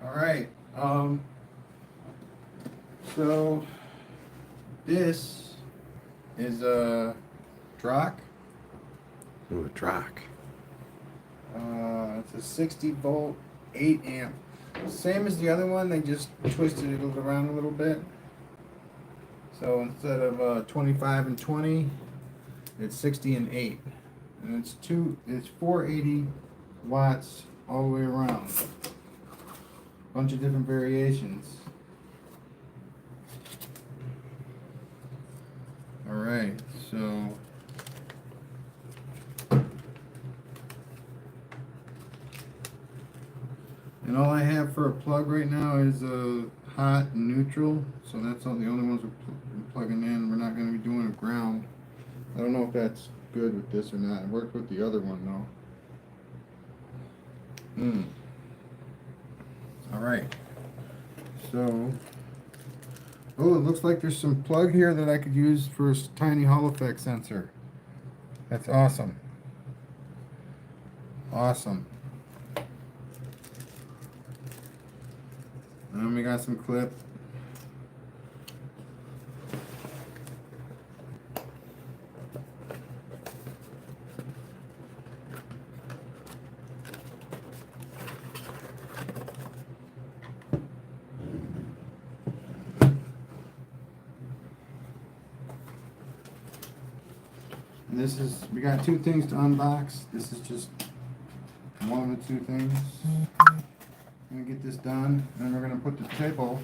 All right. So this is a Drock. Ooh, a Drock. It's a 60 volt, 8 amp. Same as the other one. They just twisted it around a little bit. So instead of 25 and 20, it's 60 and 8, and it's 480 watts all the way around. Bunch of different variations. All right, so and all I have for a plug right now is a hot and neutral. So that's all the only ones we're plugging in. We're not going to be doing a ground. I don't know if that's good with this or not. It worked with the other one though. All right. So, oh, it looks like there's some plug here that I could use for a tiny Hall effect sensor. That's awesome. Awesome. And we got some clip. And this is, we got two things to unbox. This is just one of the two things. I'm gonna get this done, and then we're gonna put the table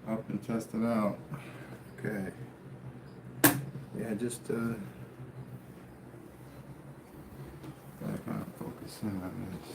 up and test it out. Okay. Yeah, just gotta kind of focus in on this.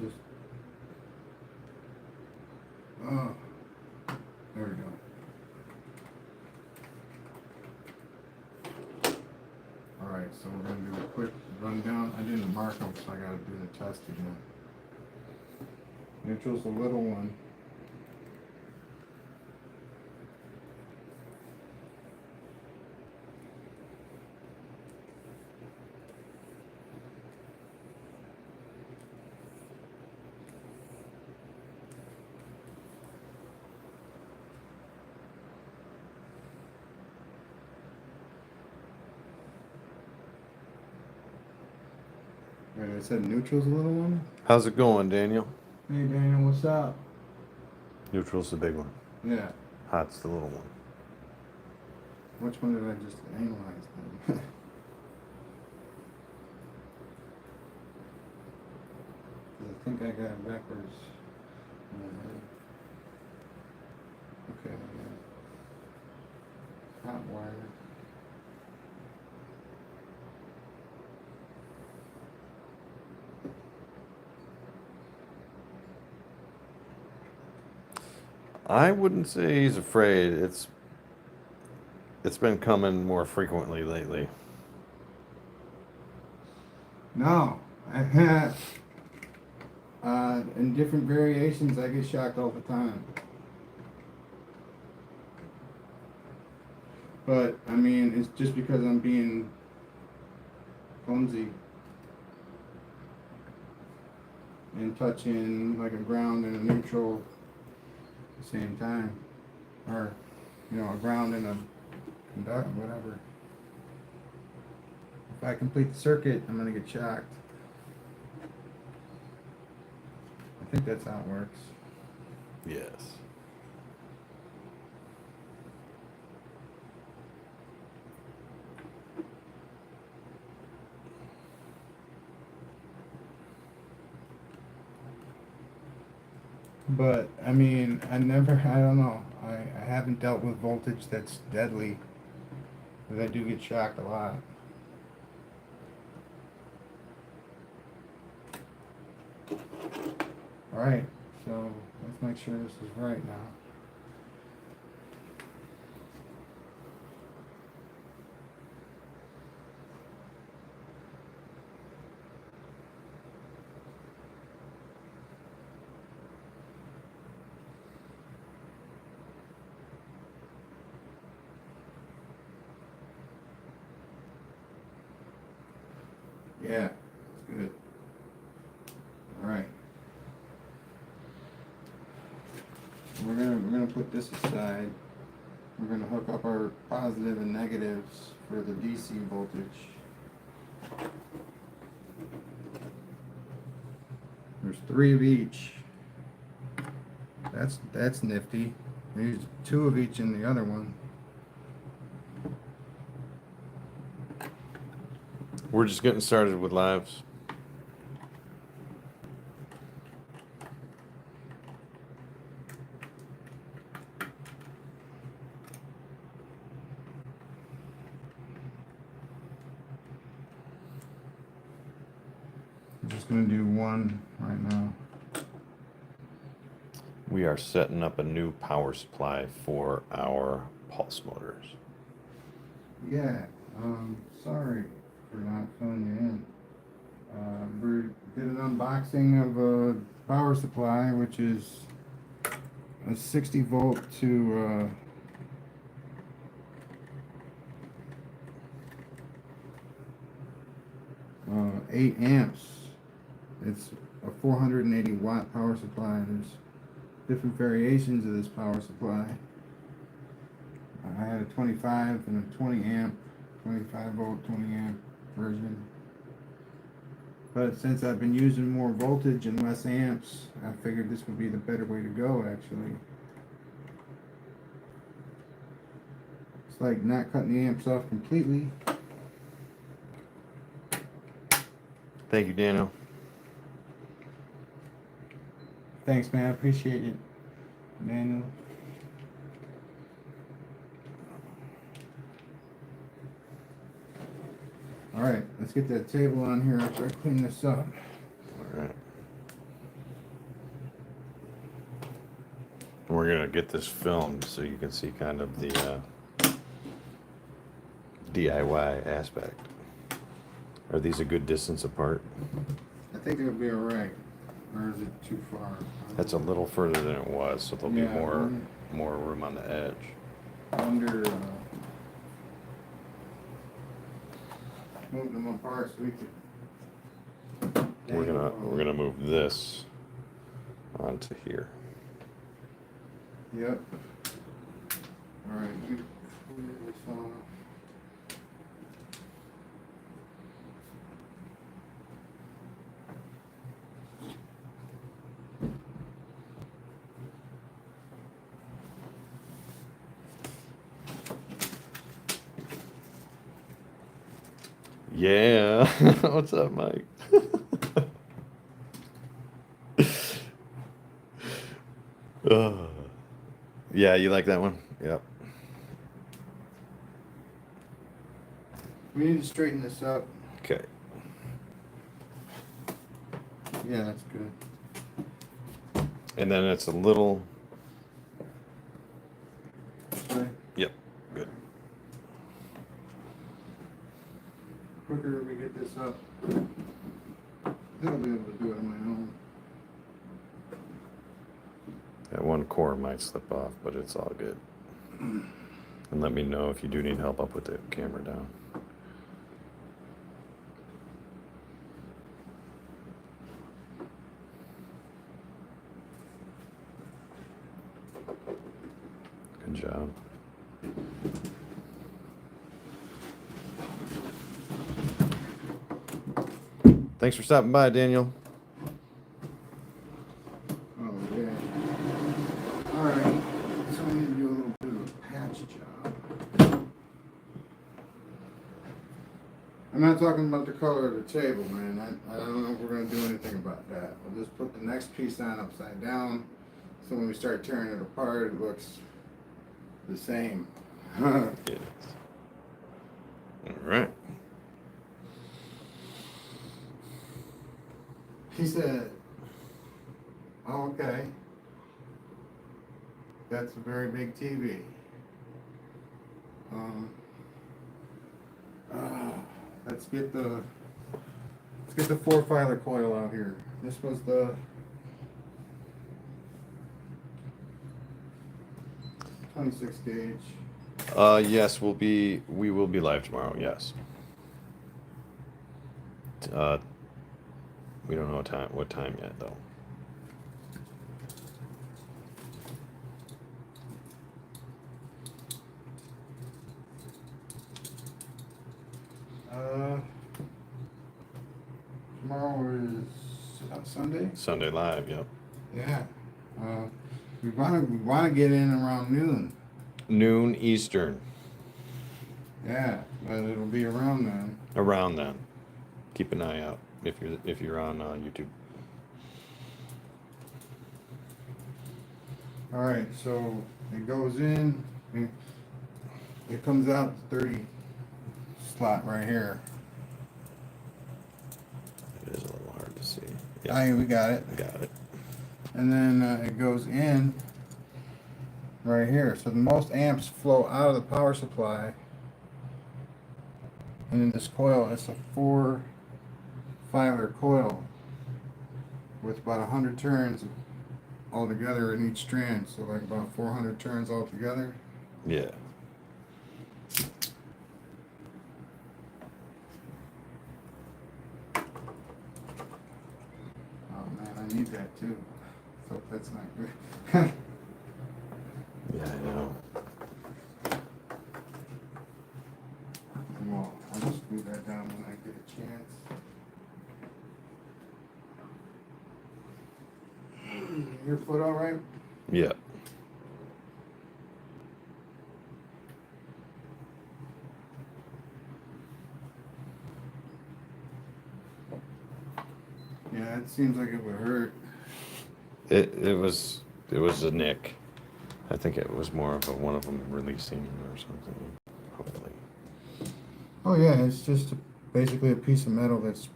Just, oh, there we go. All right, so we're gonna do a quick rundown. I didn't mark them, so I gotta do the test again. Neutral's a little one. Right, I said neutral's a little one. How's it going, Daniel? Hey Daniel, what's up? Neutral's the big one. Yeah. Hot's the little one. Which one did I just analyze then? I think I got it backwards. Okay. Hot wire. I wouldn't say he's afraid. It's been coming more frequently lately. No, I had in different variations. I get shocked all the time. But I mean, it's just because I'm being clumsy and touching like a ground and a neutral at the same time, or you know, a ground and a conduct, whatever. If I complete the circuit, I'm gonna get shocked. I think that's how it works. Yes. But I mean, I don't know. I haven't dealt with voltage that's deadly, but I do get shocked a lot. All right, So let's make sure this is right now. Yeah, that's good. All right. We're gonna put this aside. We're gonna hook up our positive and negatives for the DC voltage. There's 3 of each. That's nifty. There's 2 of each in the other one. We're just getting started with lives. I'm just gonna do one right now. We are setting up a new power supply for our pulse motors. Yeah, sorry for not filling you in. We did an unboxing of a power supply, which is a 60 volt to 8 amps. It's a 480 watt power supply. There's different variations of this power supply. I had a 25 and a 20 amp, 25 volt, 20 amp version. But since I've been using more voltage and less amps, I figured this would be the better way to go, actually. It's like not cutting the amps off completely. Thank you, Daniel. Thanks, man. I appreciate it, Daniel. All right, let's get that table on here after I clean this up. All right. We're gonna get this filmed so you can see kind of the DIY aspect. Are these a good distance apart? I think it'll be all right. Or is it too far? That's a little further than it was, so there'll Yeah, be more room on the edge. Under move them apart so we could. We're gonna move this onto here. Yep. All right. You clear this off. Yeah. What's up, Mike? Yeah, you like that one? Yep. We need to straighten this up. Okay. Yeah, that's good. And then it's a little. Okay. Yep. Good. Quicker we get this up, I'll be able to do it on my own. That one core might slip off, but it's all good. And let me know if you do need help. I'll put the camera down. Good job. Thanks for stopping by, Daniel. Oh, yeah. All right. So we need to do a little bit of a patch job. I'm not talking about the color of the table, man. I don't know if we're going to do anything about that. We'll just put the next piece on upside down. So when we start tearing it apart, it looks the same. Yes. All right. He said, Oh, okay. That's a very big TV. Um, let's get the 4-filer coil out here. This was the 26 gauge. Yes, we will be live tomorrow. Yes. We don't know what time yet though. Tomorrow is Sunday. Sunday live. Yep. Yeah. We wanna get in around noon. Noon Eastern. Yeah, but it'll be around then. Around then. Keep an eye out if you're on YouTube. All right, so it goes in. It comes out the 30 slot right here. It is a little hard to see. We got it. Got it. And then it goes in right here. So the most amps flow out of the power supply. And in this coil, it's a 4-filer coil with about 100 turns altogether in each strand. So like about 400 turns altogether. Yeah. Oh man, I need that too. So that's not good. Yeah, I know. Well, I'll just move that down when I get a chance. Your foot all right? Yeah. Yeah, it seems like it would hurt. It was a nick. I think it was more of one of them releasing or something. Hopefully. Oh yeah, it's just basically a piece of metal that's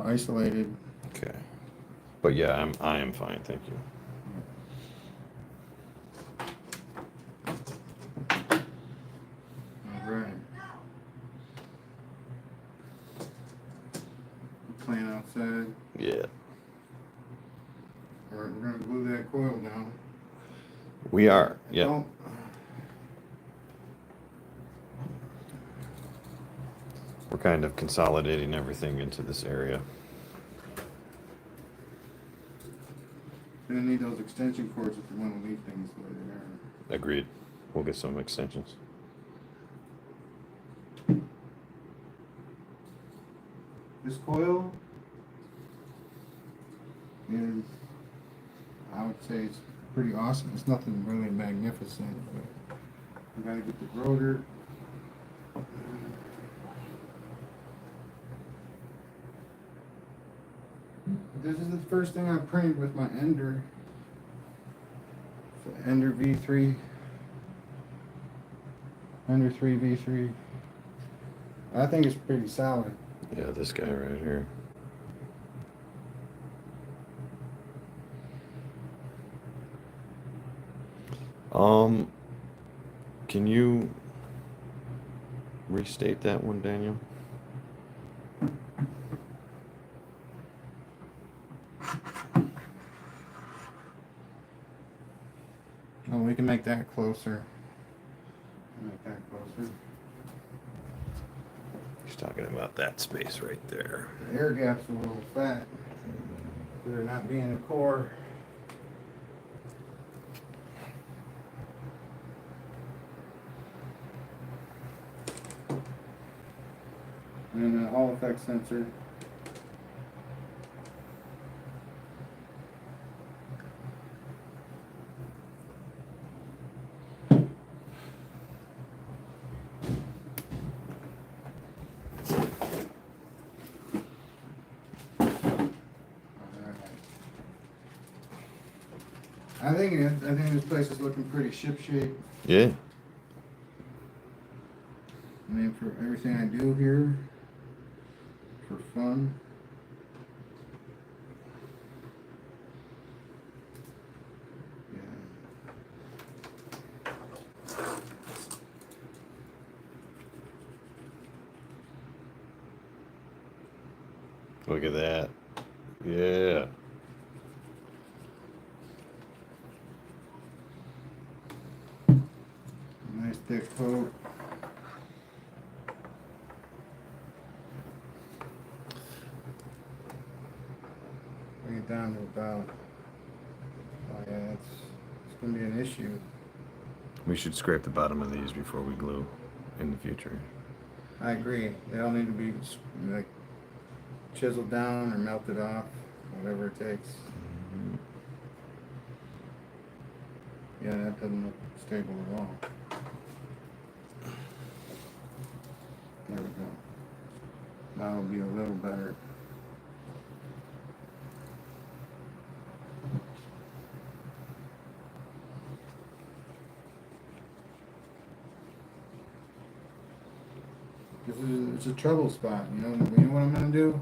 isolated. Okay. But yeah, I am fine, thank you. All right. We're playing outside. Yeah. We're gonna glue that coil down. We are. Yeah. Don't- We're kind of consolidating everything into this area. You're gonna need those extension cords if you want to leave things the way they are. Agreed. We'll get some extensions. This coil is, I would say, it's pretty awesome. It's nothing really magnificent, but we gotta get the rotor. This is the first thing I printed with my Ender. So Ender V3. Ender 3 V3. I think it's pretty solid. Yeah, this guy right here. Can you restate that one, Daniel? Oh, we can make that closer. Make that closer. He's talking about that space right there. The air gap's a little fat. There not being a core. And an all effect sensor. I think this place is looking pretty shipshape. Yeah. I mean, for everything I do here, for fun. Look at that. Yeah. Nice thick coat. Bring it down to about. Oh yeah, it's gonna be an issue. We should scrape the bottom of these before we glue in the future. I agree. They all need to be like chiseled down or melted off, whatever it takes. Mhm. Yeah, that doesn't look stable at all. There we go. That'll be a little better. It's a trouble spot, you know. You know what I'm gonna do?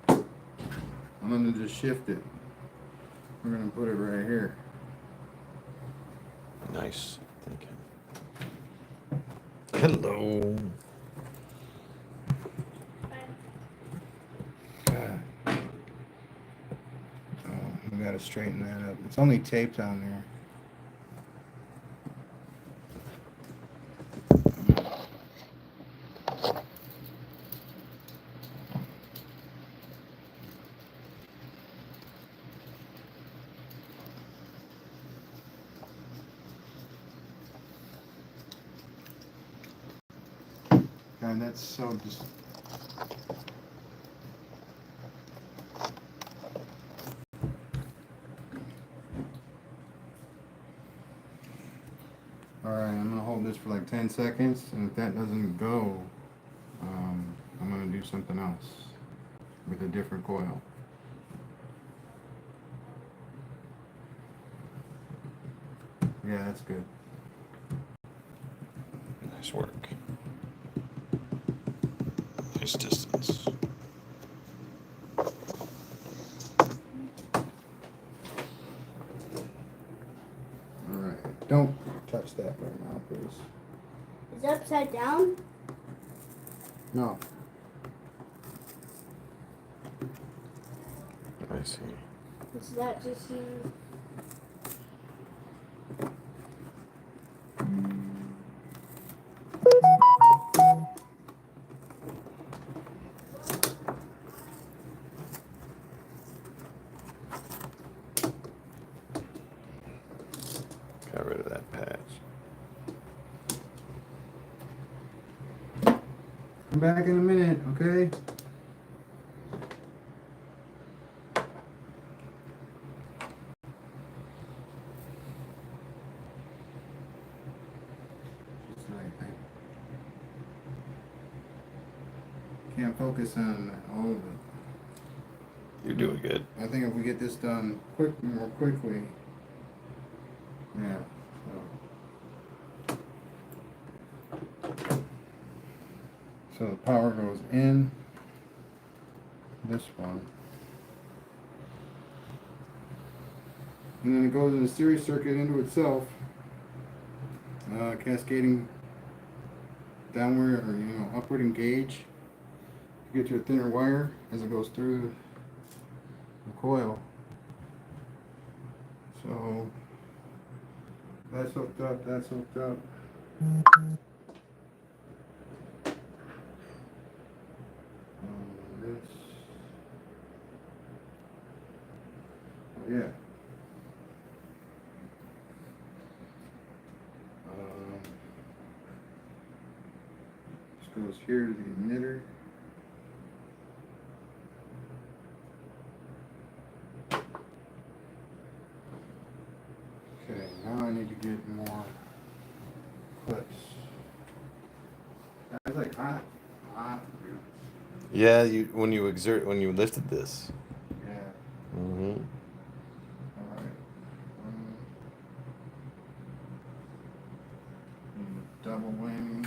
I'm gonna just shift it. We're gonna put it right here. Nice. Thank you. Hello. God. Oh, we gotta straighten that up. It's only taped on there. God, that's so just. Alright, I'm gonna hold this for like 10 seconds, and if that doesn't go, I'm gonna do something else with a different coil. Yeah, that's good. Nice work. Nice distance. Alright, don't touch that right now, please. Is it upside down? No. I see. Is that just you? Got rid of that patch. Come back in a minute, okay? Just like I can't focus on all of it. You're doing good. I think if we get this done more quickly, yeah. So the power goes in this one, and then it goes in a series circuit into itself, cascading downward or upward engage to get to a thinner wire as it goes through the coil. So that's hooked up, that's hooked up. This. Oh yeah. This goes here to the emitter. Okay, now I need to get more clips. That's like hot. Yeah, when you lifted this. Yeah. Mm-hmm. All right. Double whammy.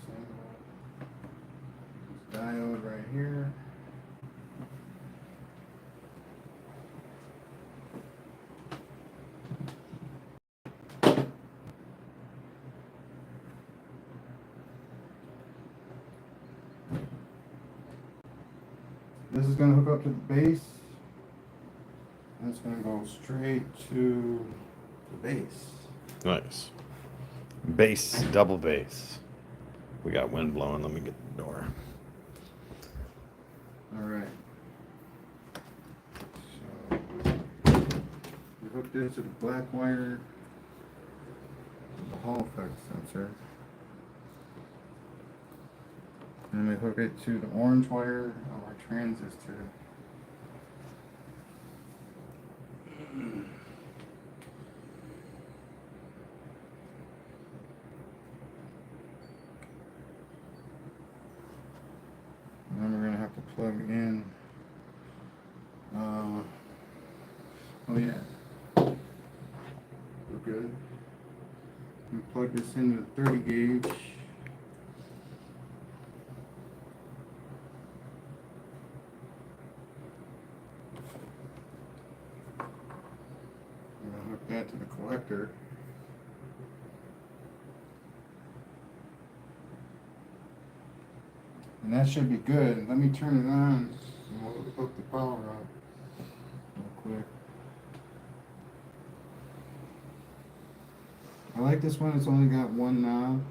Single. This diode right here. This is gonna hook up to the base. And it's gonna go straight to the base. Nice. Bass, double bass. We got wind blowing. Let me get the door. Alright. So we hook this to the black wire, the Hall effect sensor. And we hook it to the orange wire of our transistor. And then we're gonna have to plug in. Oh yeah, we're good. We plug this into the 30 gauge. I'm gonna hook that to the collector. And that should be good. Let me turn it on and we'll hook the power up real quick. I like this one, it's only got one knob.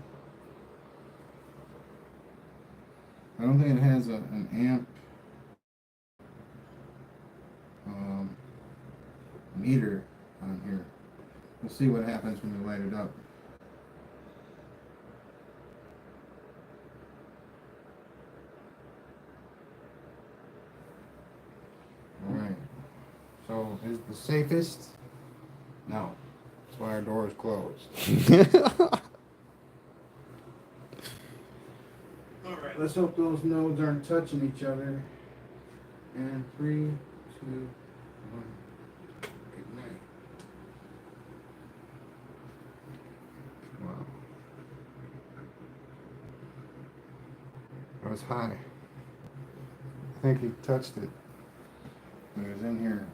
I don't think it has an amp meter on here. We'll see what happens when we light it up. Alright, so is the safest? No. That's why our door is closed. Alright, let's hope those nodes aren't touching each other. And 3, 2, 1, ignite. Wow. That was high. I think he touched it. It was in here.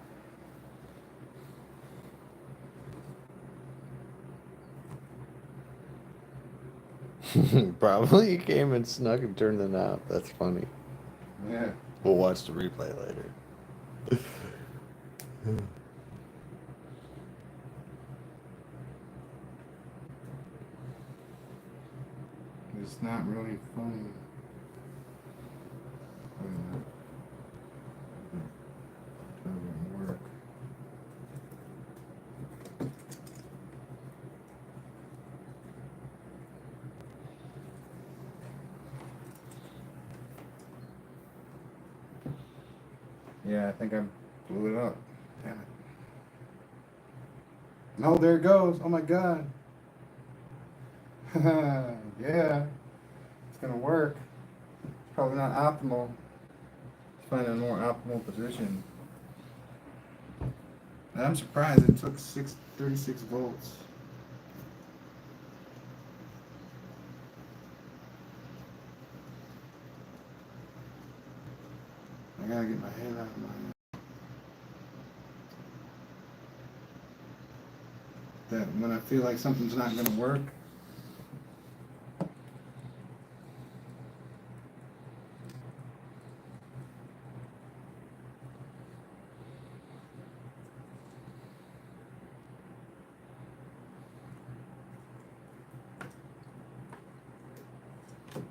Probably you came and snuck and turned the knob. That's funny. Yeah. We'll watch the replay later. It's not really funny. Doesn't work. Yeah, I think I blew it up. Damn it. No, there it goes. Oh my god. Yeah, it's gonna work. It's probably not optimal. Let's find a more optimal position. And I'm surprised it took 36 volts. I gotta get my hand out of mine. That when I feel like something's not gonna work.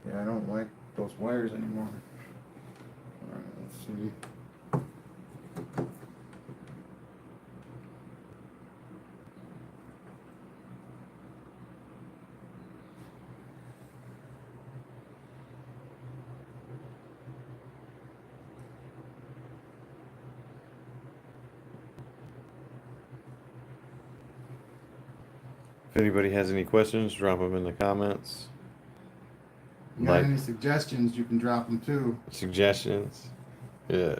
Yeah, I don't like those wires anymore. Alright, let's see. If anybody has any questions, drop them in the comments. You got any suggestions, you can drop them too. Suggestions? Yeah.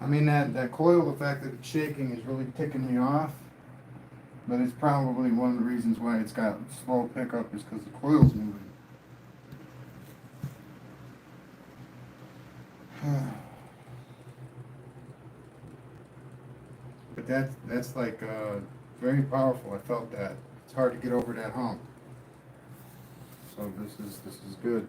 I mean, that coil effect that it's shaking is really ticking me off. But it's probably one of the reasons why it's got slow pickup is because the coil's moving. But that's like very powerful. I felt that. It's hard to get over that hump. So this is good.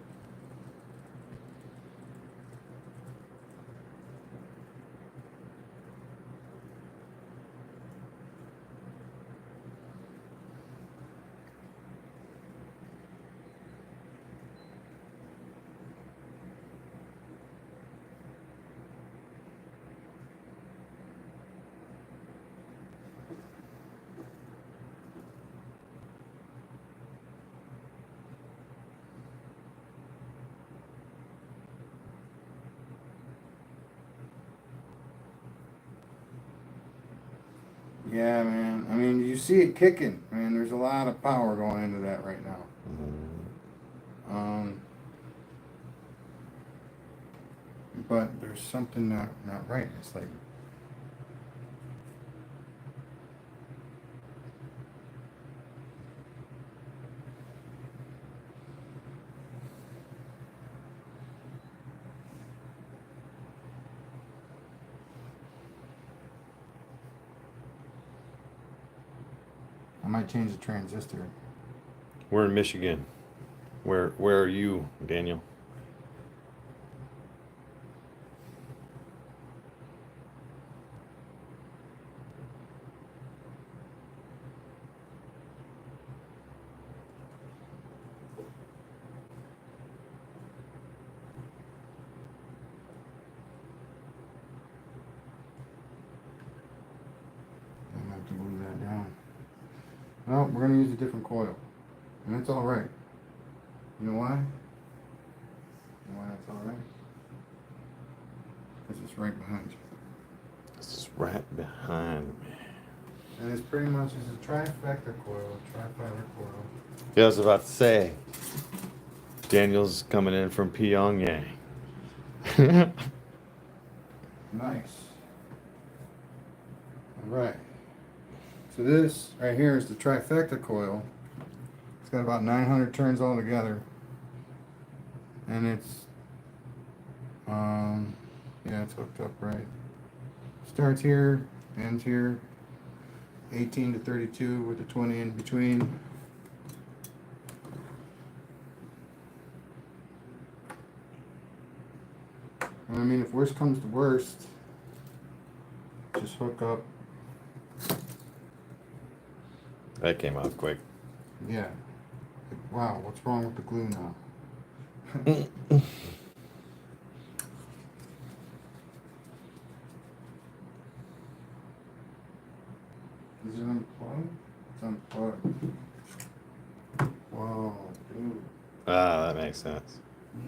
Yeah, man. I mean, you see it kicking. Man, there's a lot of power going into that right now. But there's something not right. It's like, I might change the transistor. We're in Michigan. Where are you, Daniel? I'm gonna have to glue that down. Well, we're gonna use a different coil, and it's all right. You know why? You know why that's all right? Because it's right behind you. This is right behind me. And it's pretty much it's a trifecta coil, tri-fiber coil. Yeah, I was about to say. Daniel's coming in from Pyongyang. Nice. All right. So this right here is the trifecta coil. It's got about 900 turns altogether, and it's yeah, it's hooked up right. Starts here, ends here. 18 to 32 with the 20 in between. And I mean, if worst comes to worst, just hook up. That came off quick. Yeah. Wow, what's wrong with the glue now? Is it unplugged? It's unplugged. Whoa, dude. Ah, that makes sense.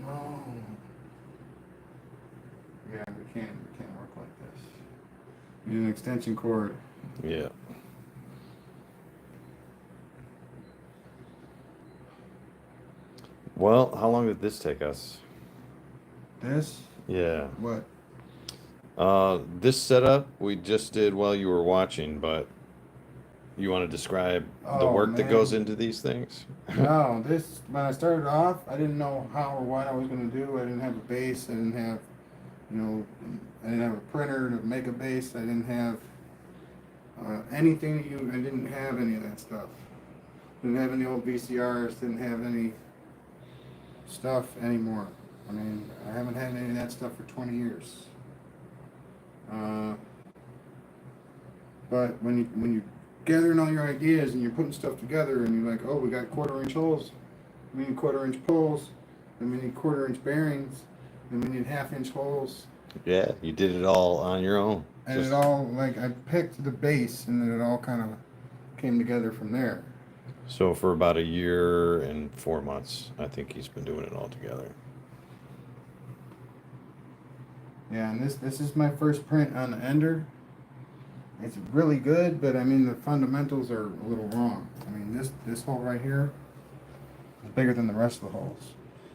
No. Yeah, we can't work like this. We need an extension cord. Yeah. Well, how long did this take us? This? Yeah. What? This setup we just did while you were watching, but you want to describe the Oh, work that goes man. into these things? No, this, when I started off, I didn't know how or what I was going to do. I didn't have a base. I didn't have, you know, I didn't have a printer to make a base. I didn't have anything I didn't have any of that stuff. Didn't have any old VCRs. Didn't have any stuff anymore. I mean, I haven't had any of that stuff for 20 years. But when you gathering all your ideas and you're putting stuff together and you're like, oh, we got 1/4 inch holes, we need 1/4 inch poles, and we need 1/4 inch bearings, and we need 1/2 inch holes. Yeah, you did it all on your own. And it all, like, I picked the base and then it all kind of came together from there. So for about a year and 4 months, I think he's been doing it all together. Yeah, and this is my first print on the Ender. It's really good, but I mean the fundamentals are a little wrong. I mean this hole right here is bigger than the rest of the holes,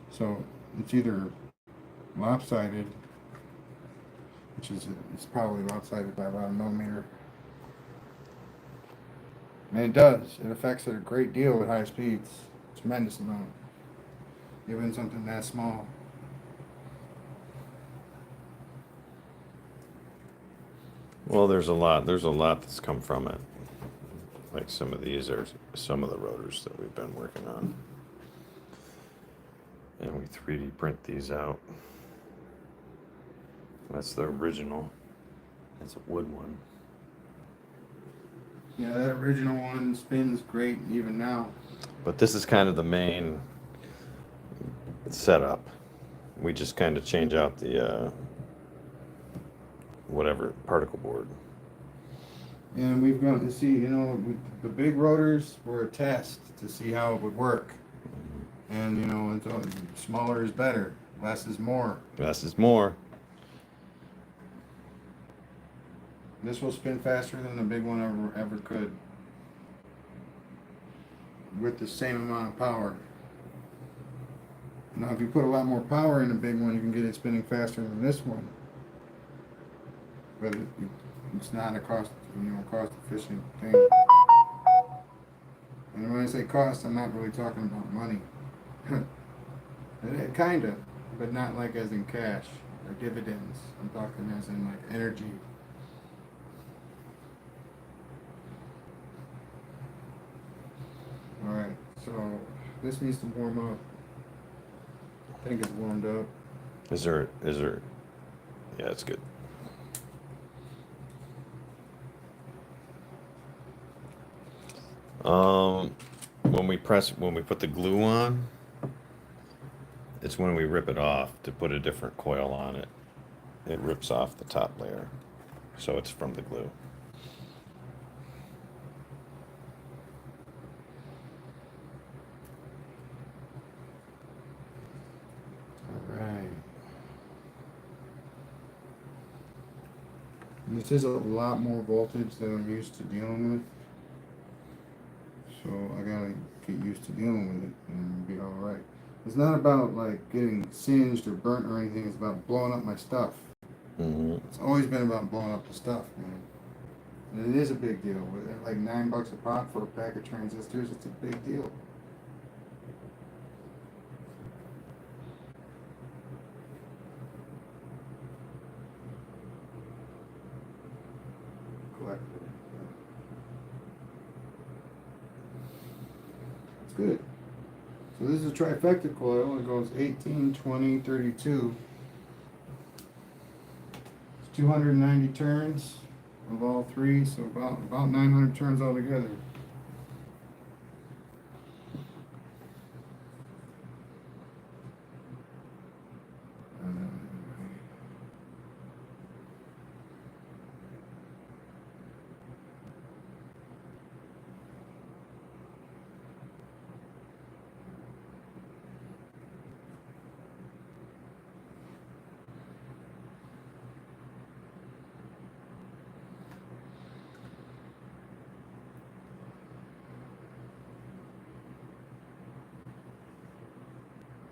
so it's either lopsided, which is it's probably lopsided by about a millimeter. And it does. It affects it a great deal at high speeds, tremendous amount. Even something that small. Well, there's a lot that's come from it. Like some of these are some of the rotors that we've been working on. And we 3D print these out. That's the original. That's a wood one. Yeah, that original one spins great even now. But this is kind of the main setup. We just kind of change out the whatever particle board. And we've gone to see, you know, the big rotors were a test to see how it would work. And, you know, it's, smaller is better, less is more. Less is more. This will spin faster than the big one ever could. With the same amount of power. Now if you put a lot more power in the big one, you can get it spinning faster than this one. But it's not a cost efficient thing. And when I say cost, I'm not really talking about money. Kinda, but not like as in cash or dividends. I'm talking as in like energy. Alright, so this needs to warm up. I think it's warmed up. Is there, yeah, it's good. When we put the glue on, it's when we rip it off to put a different coil on it. It rips off the top layer. So it's from the glue. Alright. This is a lot more voltage than I'm used to dealing with. So I gotta get used to dealing with it and be alright. It's not about like getting singed or burnt or anything, it's about blowing up my stuff. Mm-hmm. It's always been about blowing up the stuff, man. And it is a big deal. With like $9 a pop for a pack of transistors, it's a big deal. Collector. It's good. So this is a trifecta coil. It goes 18, 20, 32. It's 290 turns of all three, so about 900 turns altogether.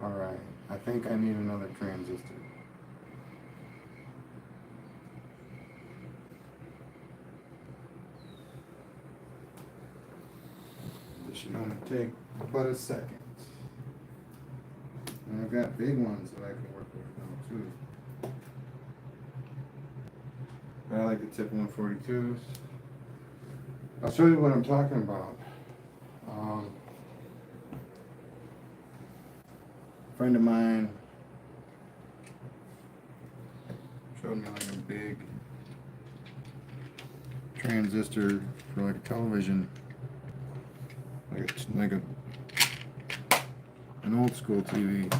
Alright, I think I need another transistor. This should only take but a second. And I've got big ones that I can work with now too. But I like the tip 142s. I'll show you what I'm talking about. A friend of mine showed me like a big transistor for like a television, like an old school TV.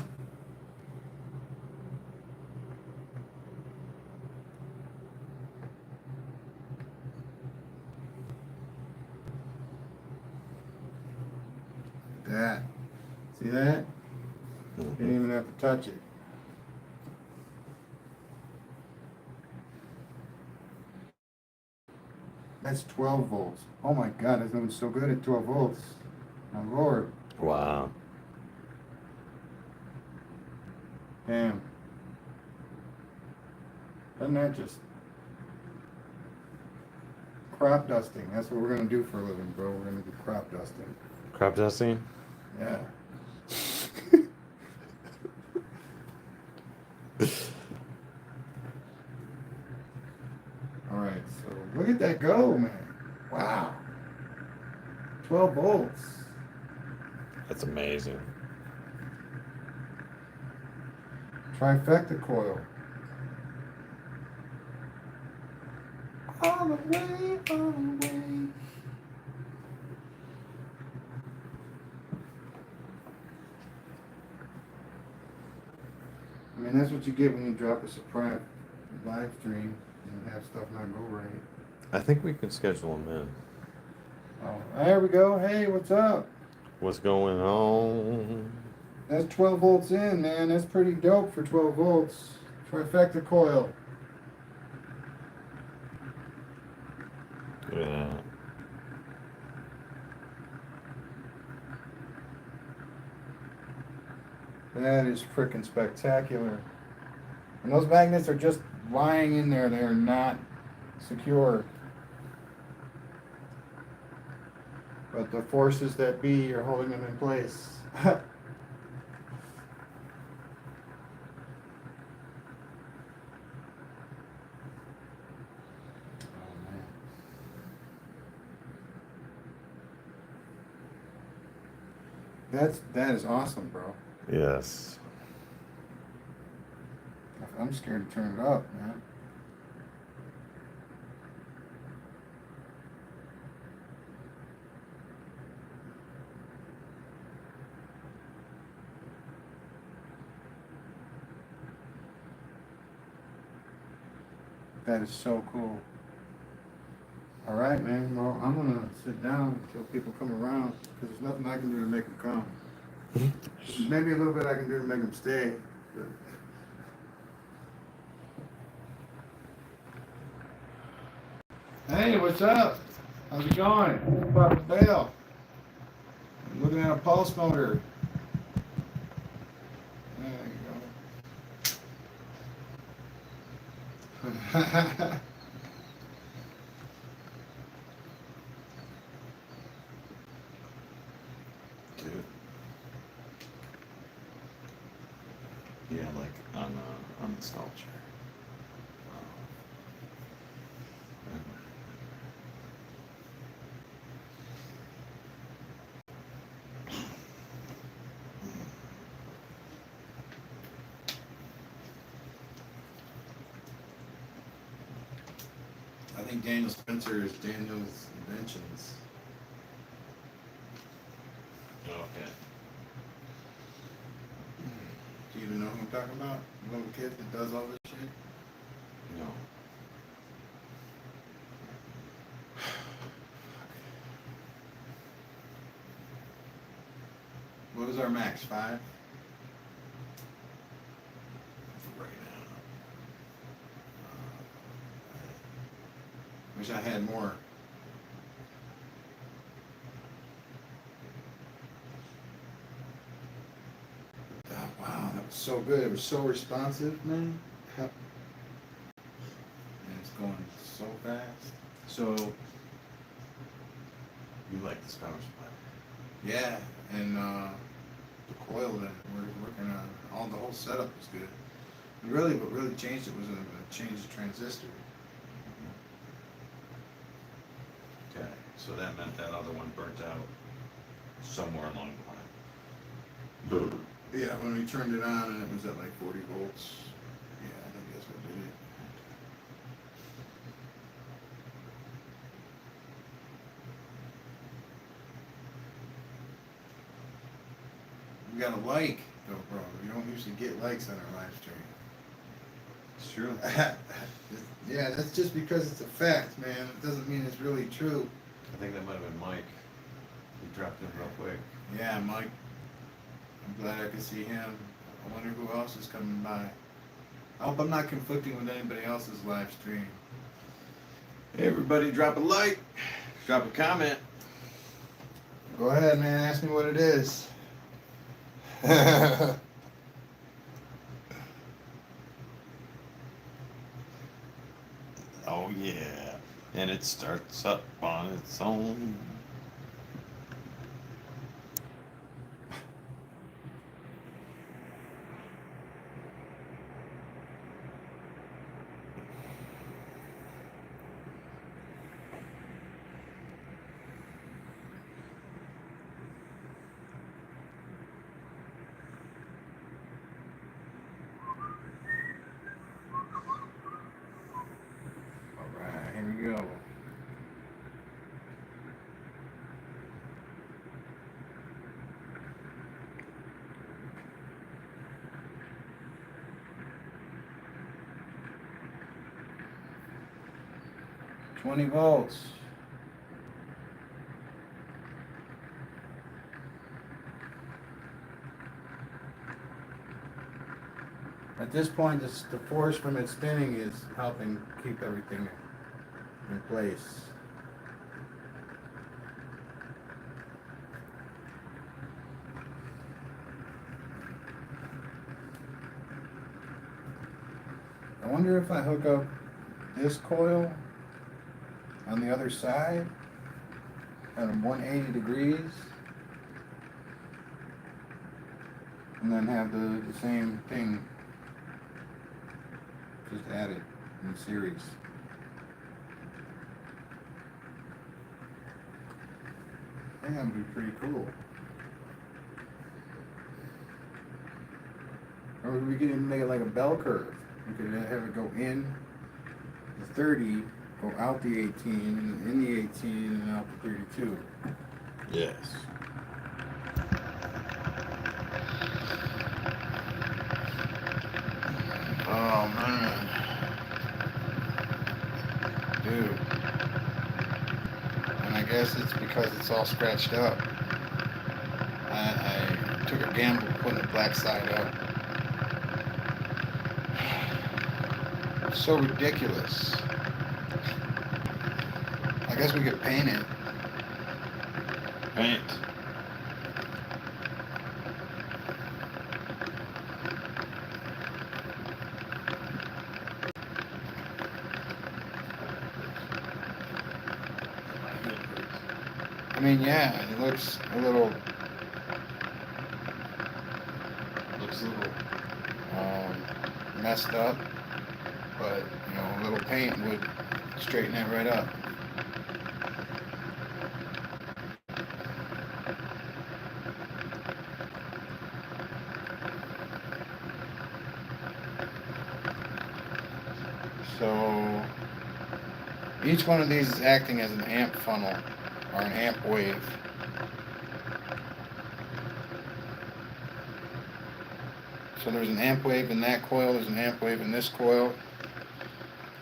That, see that? Didn't even have to touch it. That's 12 volts. Oh my God, that's doing so good at 12 volts. My Lord. Wow. Damn. Doesn't that just crop dusting? That's what we're gonna do for a living, bro. We're gonna do crop dusting. Crop dusting? Yeah. Alright, so look at that go, man. Wow. 12 volts. That's amazing. Trifecta coil. All the way, all the way. I mean, that's what you get when you drop a surprise live stream and have stuff not go right. I think we can schedule them in. Oh, there we go. Hey, what's up? What's going on? That's 12 volts in, man. That's pretty dope for 12 volts. Trifecta coil. Look at that. That is freaking spectacular. And those magnets are just lying in there. They are not secure. But the forces that be are holding them in place. Oh, man. That is awesome, bro. Yes. I'm scared to turn it up, man. That is so cool. All right, man. Well, I'm gonna sit down until people come around because there's nothing I can do to make them come. Maybe a little bit I can do to make them stay. But... Hey, what's up? How's it going? Papa Bale. I'm looking at a pulse motor. There you go. Dude. Yeah, like on the sculpture. I think Daniel Spencer is Daniel's Inventions. Okay. Do you even know who I'm talking about? The little kid that does all this shit? No. What was our max? 5? Right now. Wish I had more. Oh, wow, that was so good. It was so responsive, man. And it's going so fast. So, You like this power supply? yeah, and the coil that we're working on, the whole setup was good. And really, what really changed it was a change the transistor. Okay. So that meant that other one burnt out somewhere along the line. Yeah, when we turned it on and it was at like 40 volts. Yeah, I think that's what did it. We got a like, though, bro. We don't usually get likes on our live stream. It's true. Yeah, that's just because it's a fact, man. It doesn't mean it's really true. I think that might have been Mike. He dropped in real quick. Yeah, Mike. I'm glad I could see him. I wonder who else is coming by. I hope I'm not conflicting with anybody else's live stream. Hey, everybody, drop a like, drop a comment. Go ahead, man. Ask me what it is. Oh, yeah. And it starts up on its own. Alright, here we go. $20 volts. At this point, the force from it spinning is helping keep everything in place. wonder if I hook up this coil on the other side at 180 degrees and then have the same thing just added in series. I think that would be pretty cool. Or we could even make it like a bell curve. We could have it go in the 30, go out the 18, and in the 18, and out the 32. Yes. Oh man. Dude. And I guess it's because it's all scratched up. I took a gamble putting the black side up. It's so ridiculous. I guess we could paint it. Paint. I mean, yeah, it looks a little messed up, but you know, a little paint would straighten it right up. So each one of these is acting as an amp funnel or an amp wave. So there's an amp wave in that coil, there's an amp wave in this coil,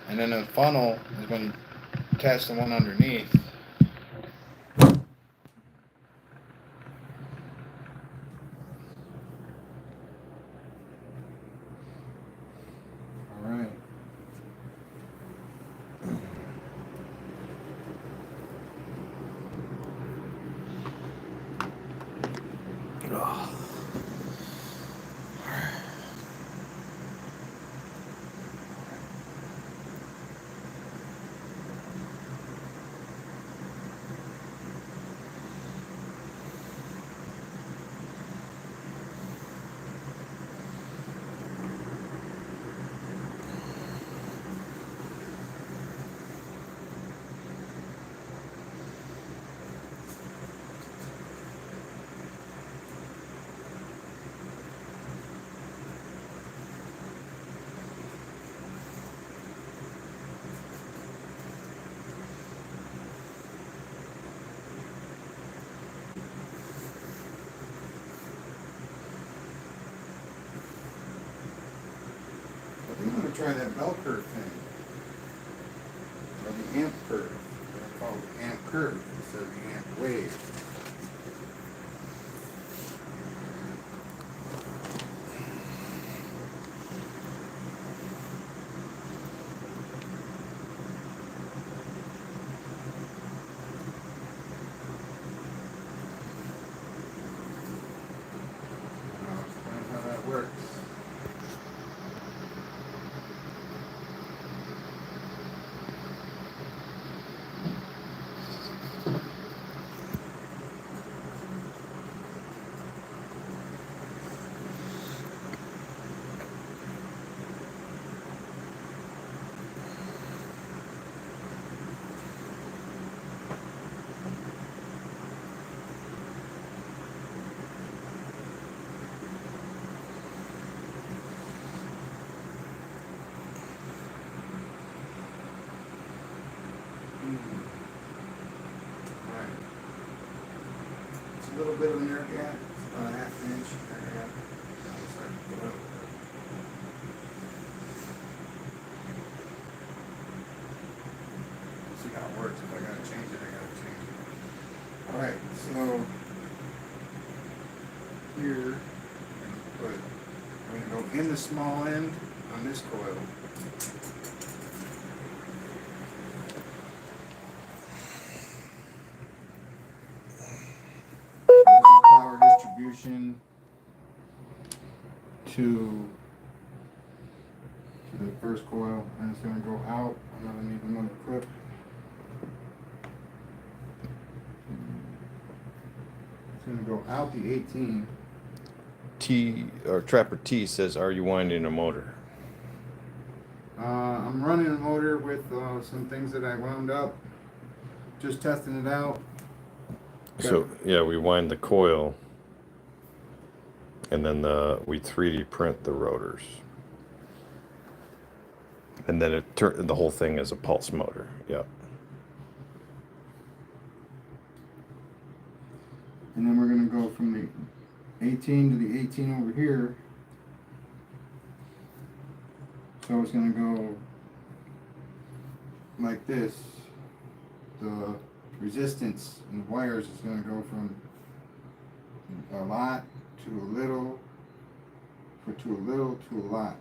and then the funnel is going to attach the one underneath. All right. I think I'm going to try that bell curve thing. Or the amp curve. They're called amp curve instead of the amp wave. I'll explain how that works. Right. It's a little bit of an air gap, about a half an inch air gap. See how it works. If I gotta change it, I gotta change it. Alright, so here I'm gonna go in the small end on this coil. Power distribution to the the first coil, and it's gonna go out. I'm gonna need another clip. It's gonna go out the 18. T or Trapper T says, "Are you winding a motor?" I'm running a motor with some things that I wound up. Just testing it out. So yeah, we wind the coil, and then we 3D print the rotors, and then the whole thing is a pulse motor. Yep. And then we're gonna go from the 18 to the 18 over here. So it's gonna go like this. The resistance in the wires is gonna go from a lot to a little, to a little to a lot.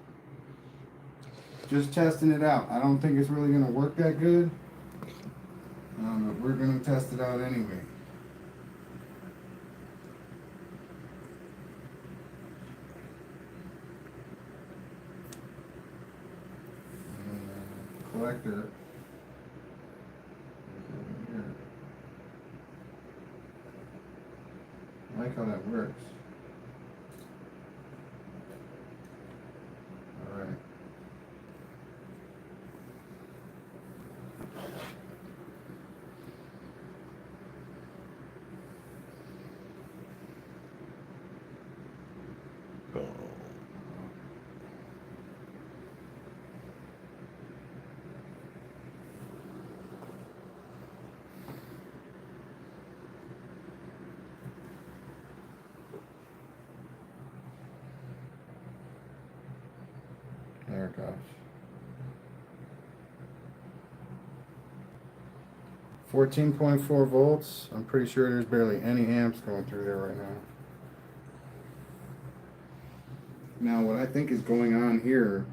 Just testing it out. I don't think it's really gonna work that good, but we're gonna test it out anyway. Collector. Here. I like how that works. All right. There it goes. 14.4 volts. I'm pretty sure there's barely any amps going through there right now. Now what I think is going on here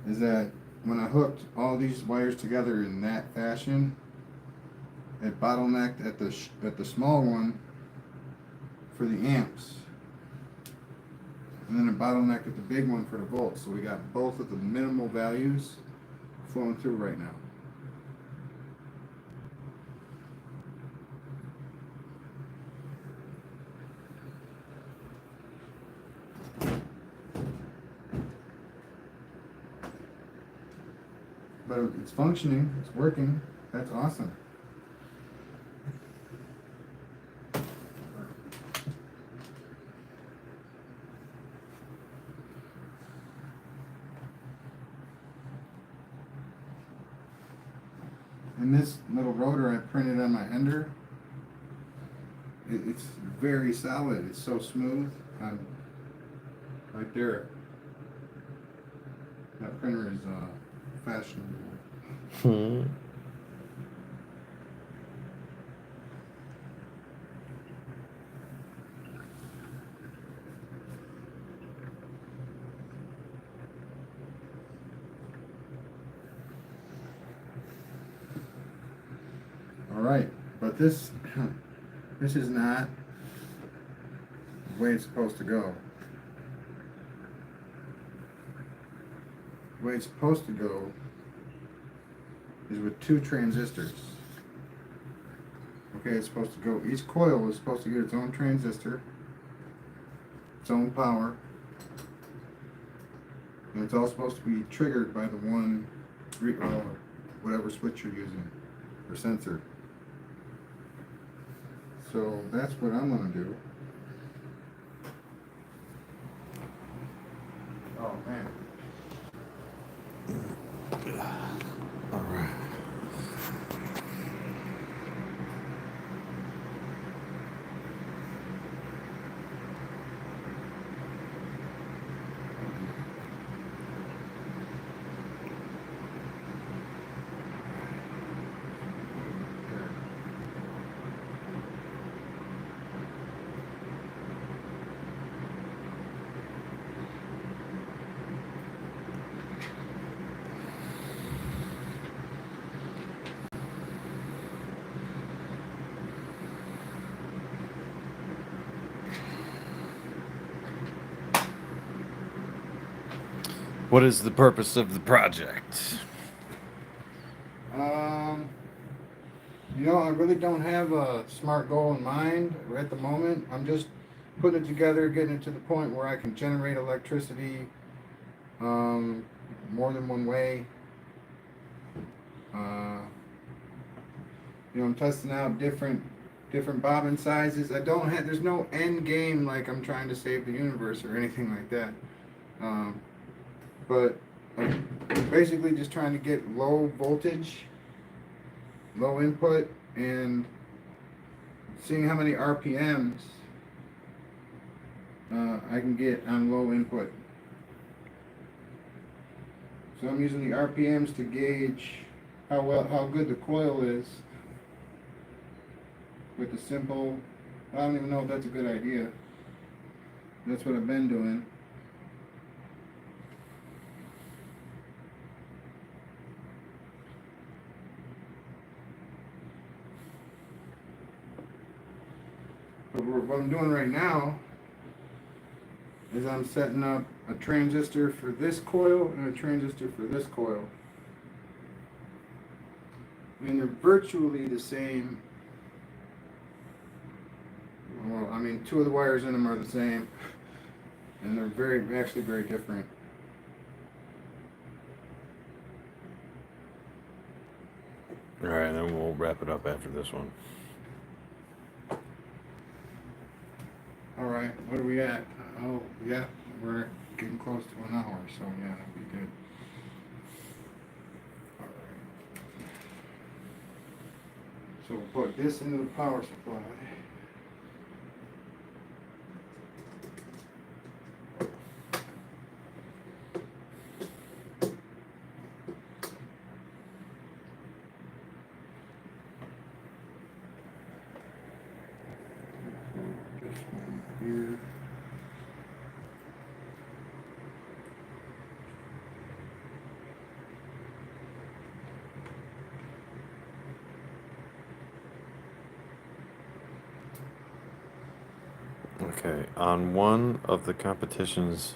is that when I hooked all these wires together in that fashion, it bottlenecked at the small one for the amps. And then it bottlenecked at the big one for the volts. So we got both of the minimal values flowing through right now. But it's functioning, it's working. That's awesome. And this little rotor I printed on my ender, it's very solid. It's so smooth. Right there. That printer is fashionable. All right, but this is not the way it's supposed to go. The way it's supposed to go is with two transistors. Okay, it's supposed to go, each coil is supposed to get its own transistor, its own power, and it's all supposed to be triggered by the one, whatever switch you're using, or sensor. So that's what I'm gonna do. Oh man. All right. What is the purpose of the project? I really don't have a smart goal in mind at the moment. I'm just putting it together, getting it to the point where I can generate electricity more than one way. I'm testing out different bobbin sizes. There's no end game like I'm trying to save the universe or anything like that. But I'm basically just trying to get low voltage, low input, and seeing how many RPMs I can get on low input. So I'm using the RPMs to gauge how good the coil is with the simple. I don't even know if that's a good idea. That's what I've been doing. But what I'm doing right now is I'm setting up a transistor for this coil and a transistor for this coil. And they're virtually the same. Well, I mean, two of the wires in them are the same, and they're actually very different. All right, then we'll wrap it up after this one. All right, what are we at? Oh, yeah, we're getting close to an hour, so yeah, that'll be good. All right. So we'll plug this into the power supply. This one here. Okay, on one of the competitions,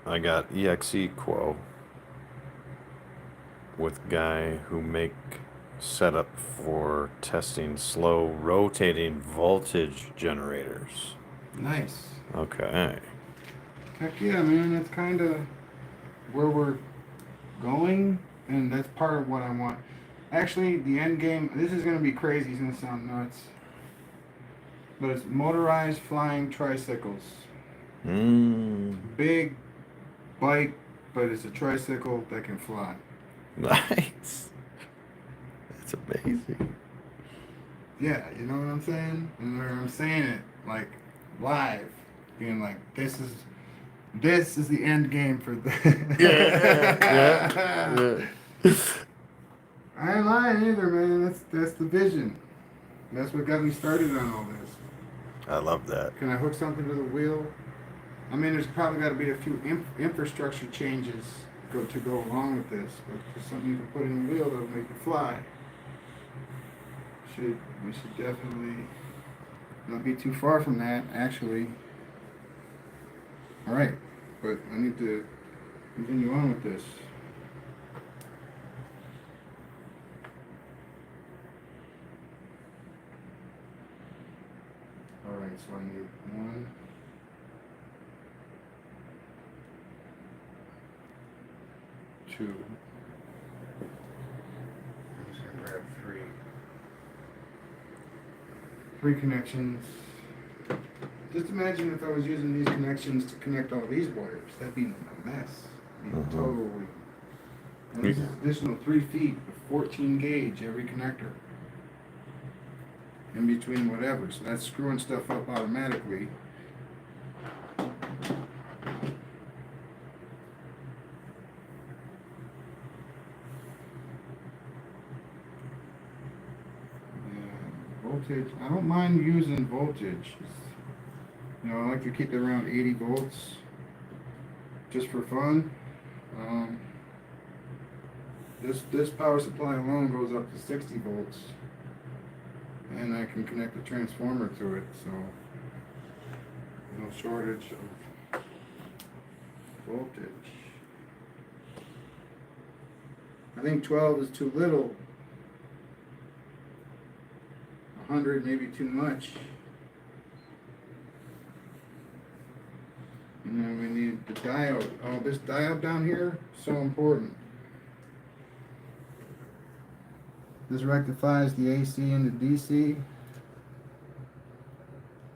I got EXE quo with guy who make setup for testing slow rotating voltage generators. Nice. Okay. Heck yeah, man, that's kind of where we're going, and that's part of what I want. Actually, the end game, this is going to be crazy, it's going to sound nuts, but it's motorized flying tricycles. Big bike, but it's a tricycle that can fly. Nice. That's amazing. Yeah, you know what I'm saying? And I'm saying it like live, being like, this is the end game for the. Yeah. I ain't lying either, man. That's the vision. That's what got me started on all this. I love that. Can I hook something to the wheel? I mean, there's probably got to be a few infrastructure changes to go along with this, but there's something you can put in the wheel that'll make it fly. We should definitely not be too far from that, actually. All right, but I need to continue on with this. All right, so I need 1, 2. I'm just gonna grab 3. 3 connections. Just imagine if I was using these connections to connect all these wires. That'd be a mess. It'd be totally. And this is additional 3 feet of 14 gauge every connector. In between whatever. So that's screwing stuff up automatically. Voltage. I don't mind using voltage. I like to keep it around 80 volts just for fun. This power supply alone goes up to 60 volts, and I can connect a transformer to it, so no shortage of voltage. I think 12 is too little. 100 maybe too much. And then we need the diode. Oh, this diode down here, so important. This rectifies the AC into DC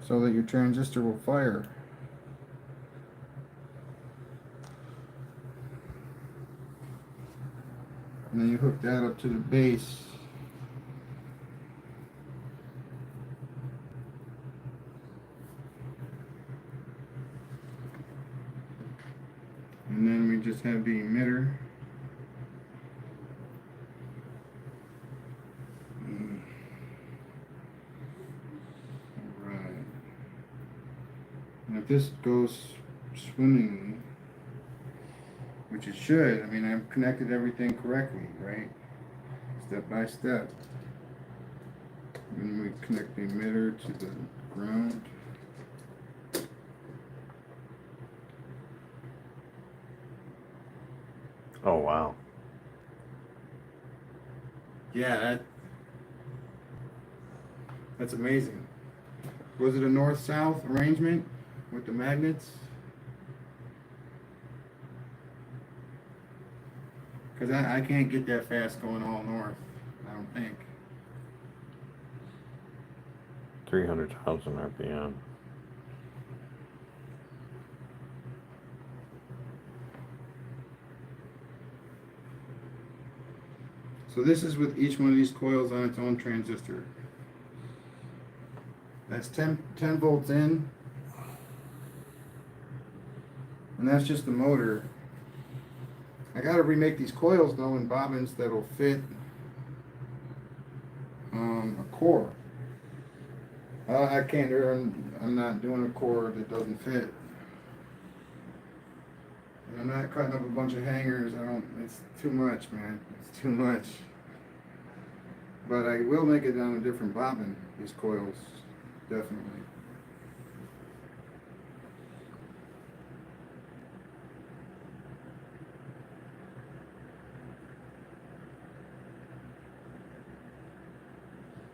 so that your transistor will fire. And then you hook that up to the base. And then we just have the emitter. Alright. And if this goes swimmingly, which it should, I mean, I've connected everything correctly, right? Step by step. And we connect the emitter to the ground. Oh, wow. Yeah, that's amazing. Was it a north-south arrangement with the magnets? Because I can't get that fast going all north, I don't think. 300,000 RPM. So this is with each one of these coils on its own transistor. That's 10 volts in. And that's just the motor. I gotta remake these coils though in bobbins that'll fit a core. I can't I'm not doing a core that doesn't fit. And I'm not cutting up a bunch of hangers. It's too much, man. It's too much. But I will make it on a different bobbin, these coils, definitely.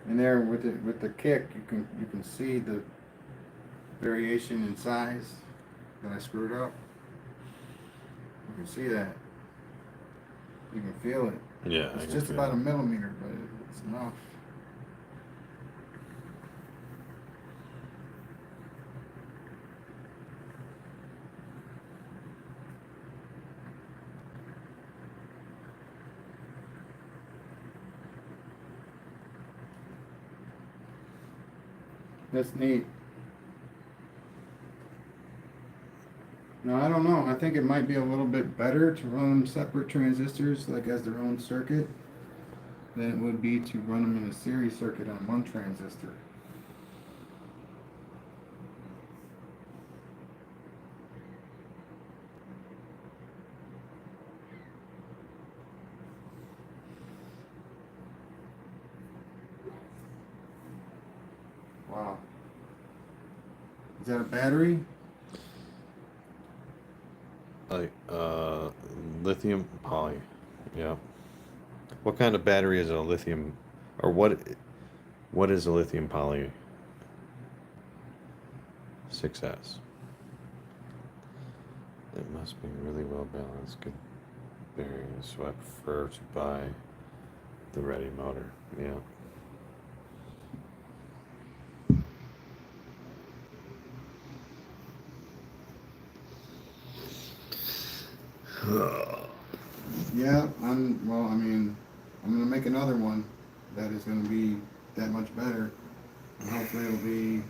And there with the kick, you can see the variation in size that I screwed up. You can see that. You can feel it. Yeah, It's just about a millimeter, but it's enough. That's neat. Now, I don't know. I think it might be a little bit better to run them separate transistors, like as their own circuit, than it would be to run them in a series circuit on one transistor. Wow. Is that a battery? Like lithium poly. Yeah. What kind of battery is a lithium, or what is a lithium poly 6S? It must be really well balanced, good bearings, so I prefer to buy the ready motor. Yeah. Yeah, I'm gonna make another one that is gonna be that much better. And hopefully it'll be,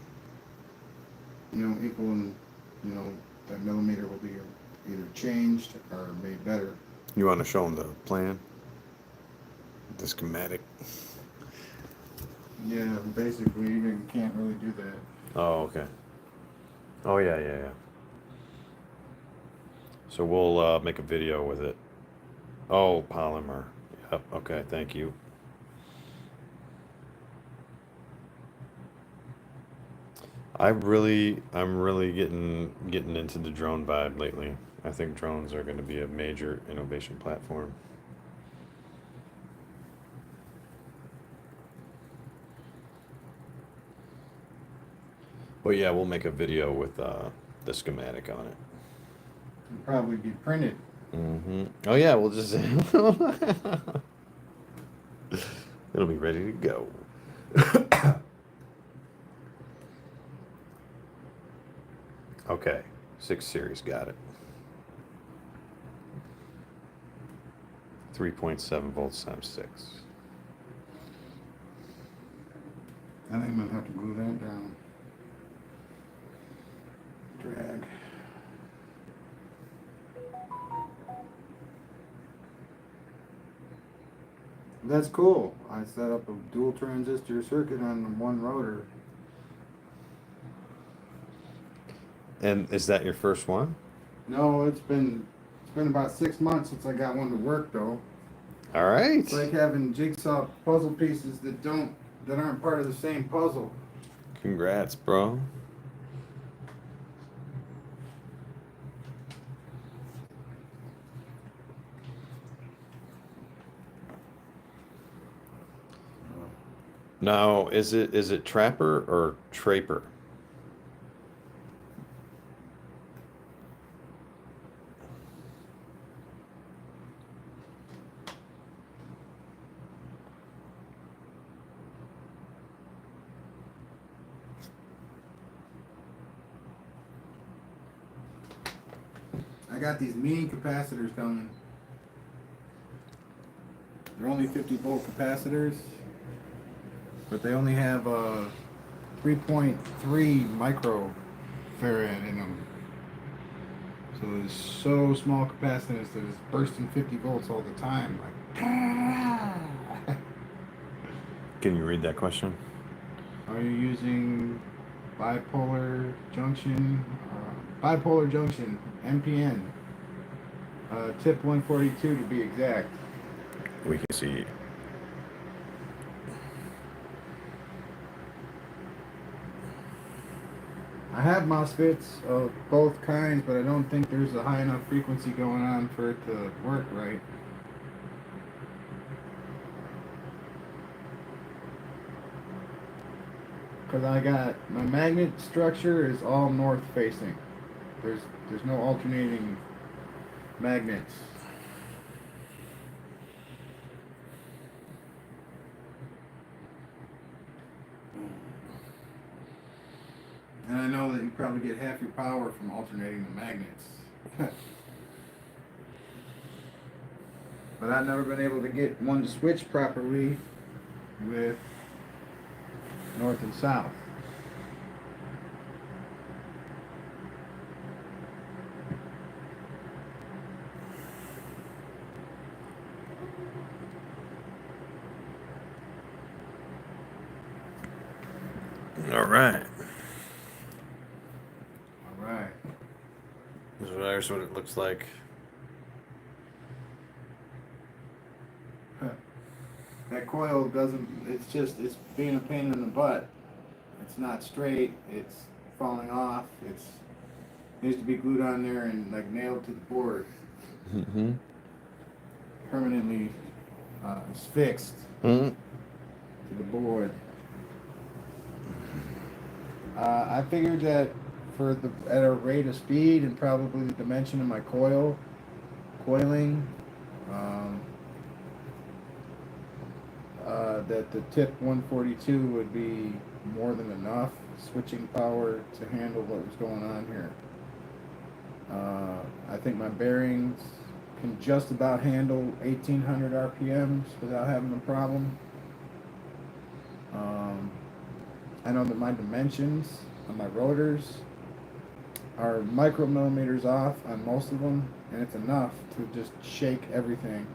equal and, that millimeter will be either changed or made better. You want to show them the plan? The schematic? Yeah, basically you can't really do that. Oh, okay. Oh, yeah. So we'll make a video with it. Oh, polymer. Yep. Okay. Thank you. I'm really getting into the drone vibe lately. I think drones are going to be a major innovation platform. But yeah, we'll make a video with the schematic on it. It'll probably be printed. Mm-hmm. Oh yeah, we'll just it'll be ready to go. Okay, 6 series, got it. 3.7 volts times 6. I think I'm gonna have to glue that down. Drag. That's cool. I set up a dual transistor circuit on one rotor. And is that your first one? No, it's been about 6 months since I got one to work though. All right. It's like having jigsaw puzzle pieces that aren't part of the same puzzle. Congrats, bro. Now, is it Trapper or Traper? I got these mini capacitors coming. They're only 50-volt capacitors, but they only have 3.3 microfarad in them. So it's so small capacitance that it's bursting 50 volts all the time. Like, Can you read that question? are you using bipolar junction? Bipolar junction, MPN. Tip 142 to be exact. We can see. I have MOSFETs of both kinds, but I don't think there's a high enough frequency going on for it to work right. Because I got my magnet structure is all north facing. There's no alternating magnets. And I know that you probably get half your power from alternating the magnets. But I've never been able to get one to switch properly with north and south. All right. All right. There's what it looks like. That coil doesn't, it's being a pain in the butt. It's not straight, it's falling off, it needs to be glued on there and like nailed to the board. Mm-hmm. Permanently it's fixed Mm-hmm. to the board. I figured that at a rate of speed and probably the dimension of my coiling, that the tip 142 would be more than enough switching power to handle what was going on here. I think my bearings can just about handle 1800 RPMs without having a problem. I know that my dimensions on my rotors are micromillimeters off on most of them, and it's enough to just shake everything.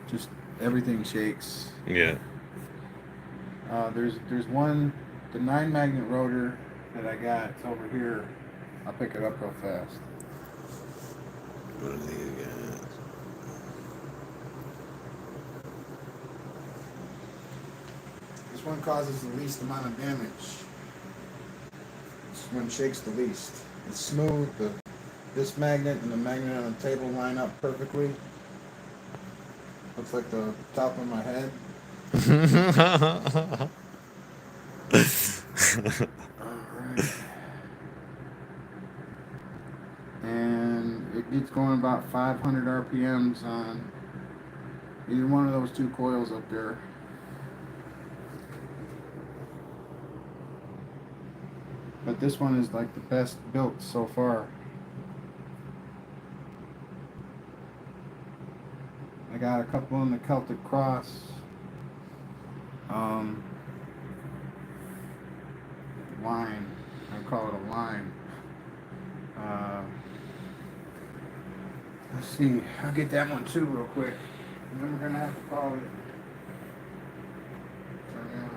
Just everything shakes. Yeah. There's one, the 9 magnet rotor that I got. It's over here. I'll pick it up real fast. What are these guys? This one causes the least amount of damage. This one shakes the least. It's smooth, but this magnet and the magnet on the table line up perfectly. Looks like the top of my head. Alright. And it gets going about 500 RPMs on either one of those two coils up there. But this one is like the best built so far. I got a couple in the Celtic Cross. Line. I call it a line. Let's see. I'll get that one too real quick. And then we're gonna have to call it for now.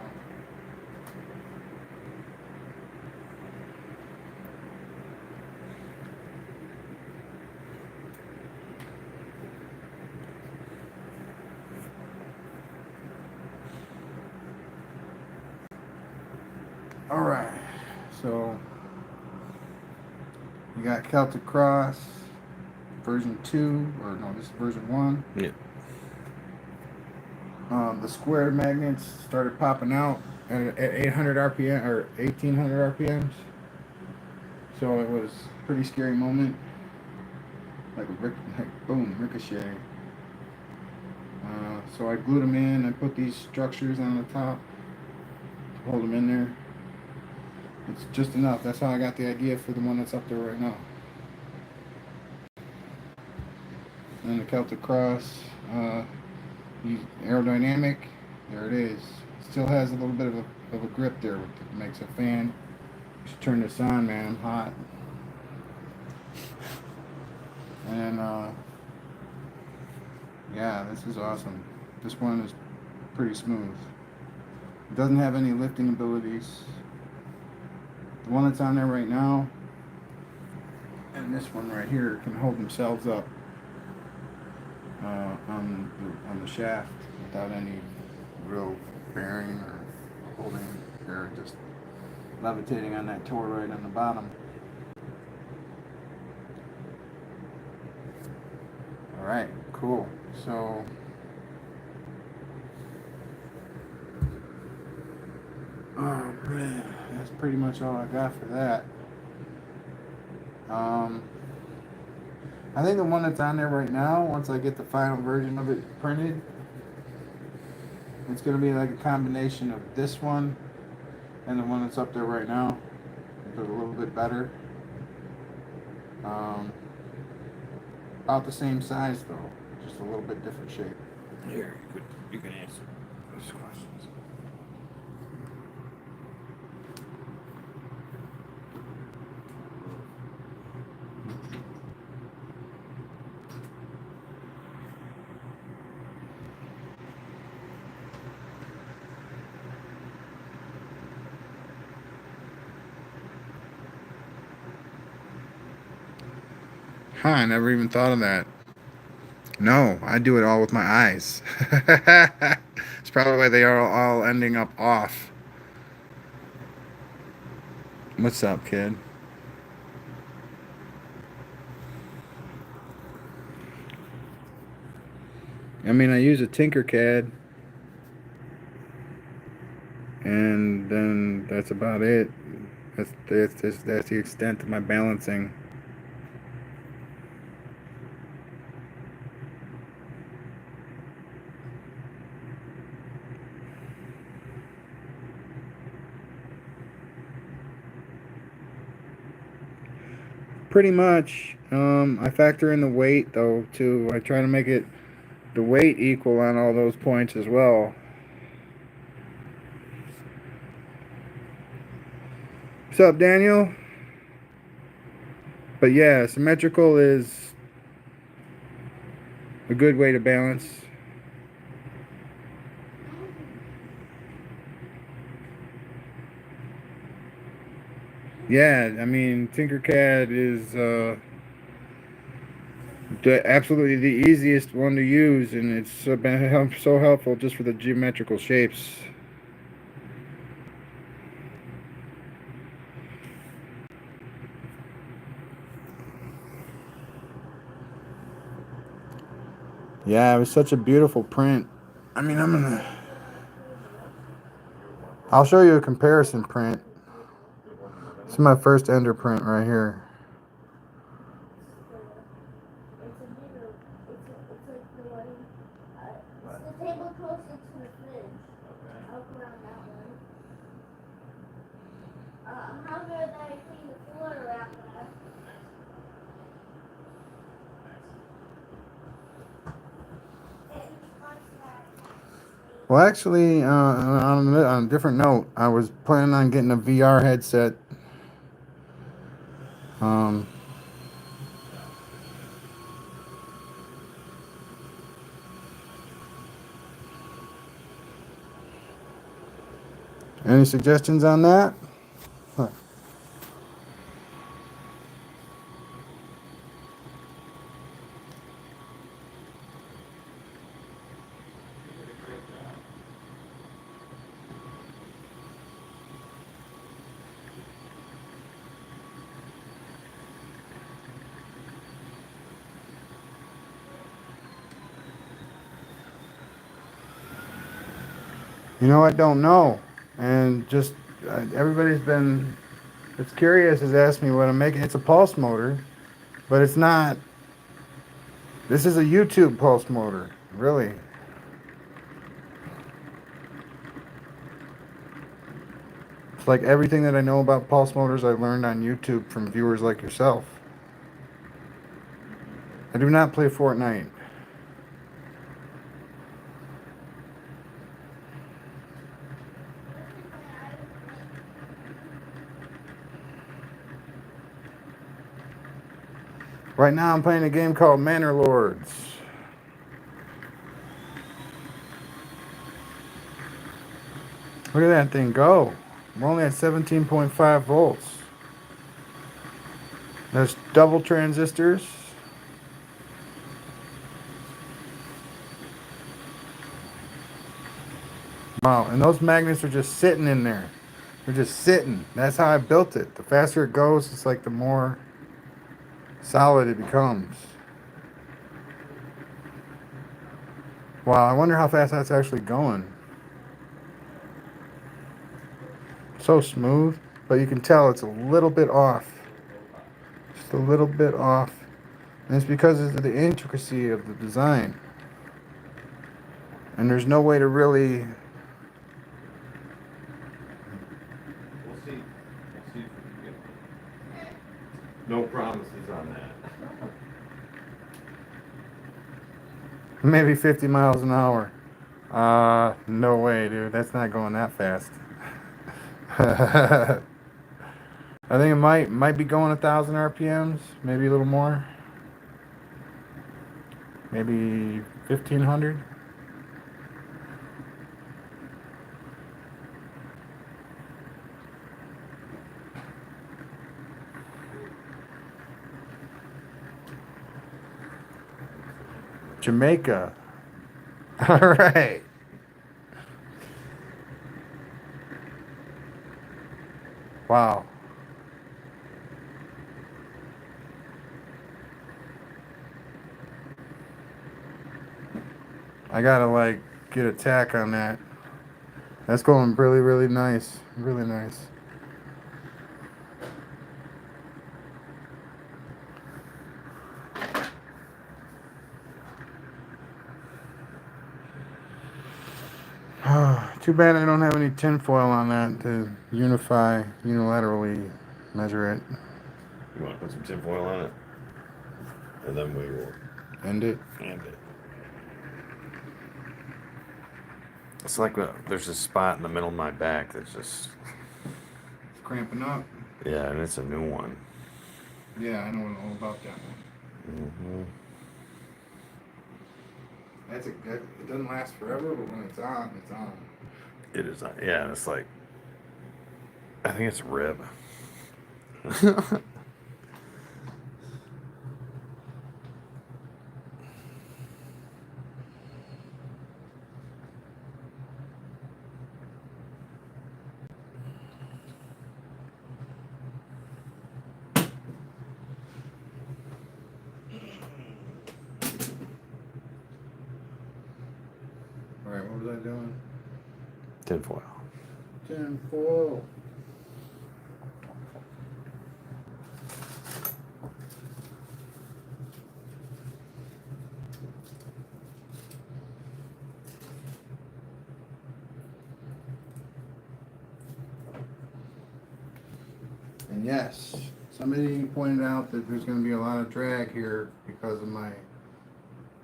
Alright, so you got Celtic Cross version 2, or no, this is version 1. Yeah. The square magnets started popping out at 800 RPM or 1800 RPMs. So it was a pretty scary moment. Like boom, ricochet. So I glued them in. I put these structures on the top to hold them in there. It's just enough. That's how I got the idea for the one that's up there right now. And the Celtic Cross, aerodynamic. There it is. Still has a little bit of a grip there, which makes a fan. Just turn this on, man. I'm hot. And yeah, this is awesome. This one is pretty smooth. It doesn't have any lifting abilities. The one that's on there right now and this one right here can hold themselves up on the shaft without any real bearing or holding. They're just levitating on that toroid on the bottom. Alright, cool. So oh man, that's pretty much all I got for that. I think the one that's on there right now, once I get the final version of it printed, it's going to be like a combination of this one and the one that's up there right now, but a little bit better. About the same size though, just a little bit different shape. Here, you can answer those questions. Huh, I never even thought of that. No, I do it all with my eyes. It's probably why they are all ending up off. What's up, kid? I mean, I use a Tinkercad, and then that's about it. That's the extent of my balancing. Pretty much. I factor in the weight though too. I try to make it the weight equal on all those points as well. What's up, Daniel? But yeah, symmetrical is a good way to balance. Yeah, I mean, Tinkercad is absolutely the easiest one to use, and it's been so helpful just for the geometrical shapes. Yeah, it was such a beautiful print. I mean, I'll show you a comparison print. This is my first Ender print right here. It's like the one. It's the table closer to the fridge. I'll go around that one. How good that I clean the floor around that? Well, actually, on a different note, I was planning on getting a VR headset. Um, any suggestions on that? Huh. You know, I don't know. And just everybody's been, it's curious, has asked me what I'm making. It's a pulse motor, but it's not. This is a YouTube pulse motor, really. It's like everything that I know about pulse motors I learned on YouTube from viewers like yourself. I do not play Fortnite. Right now I'm playing a game called Manor Lords. Look at that thing go. We're only at 17.5 volts. There's double transistors. Wow, and those magnets are just sitting in there. They're just sitting. That's how I built it. The faster it goes, it's like the more solid it becomes. Wow, I wonder how fast that's actually going. So smooth, but you can tell it's a little bit off. Just a little bit off. And it's because of the intricacy of the design. And there's no way to really. We'll see. We'll see if we can get. No promises on that. Maybe 50 miles an hour. No way, dude. That's not going that fast. I think it might be going 1,000 RPMs, maybe a little more. Maybe 1,500. Jamaica. All right. Wow. I gotta like get a tack on that. That's going really, really nice. Really nice. Too bad I don't have any tinfoil on that to unilaterally measure it. You want to put some tinfoil on it? And then we will End it. end it. It's like there's a spot in the middle of my back that's just. It's cramping up. Yeah, and it's a new one. Yeah, I know all about that one. Mm-hmm. It doesn't last forever, but when it's on, it's on. It is. Yeah, it's like. I think it's a rib. Alright, what was I doing? Tinfoil. Tinfoil. And yes, somebody pointed out that there's going to be a lot of drag here because of my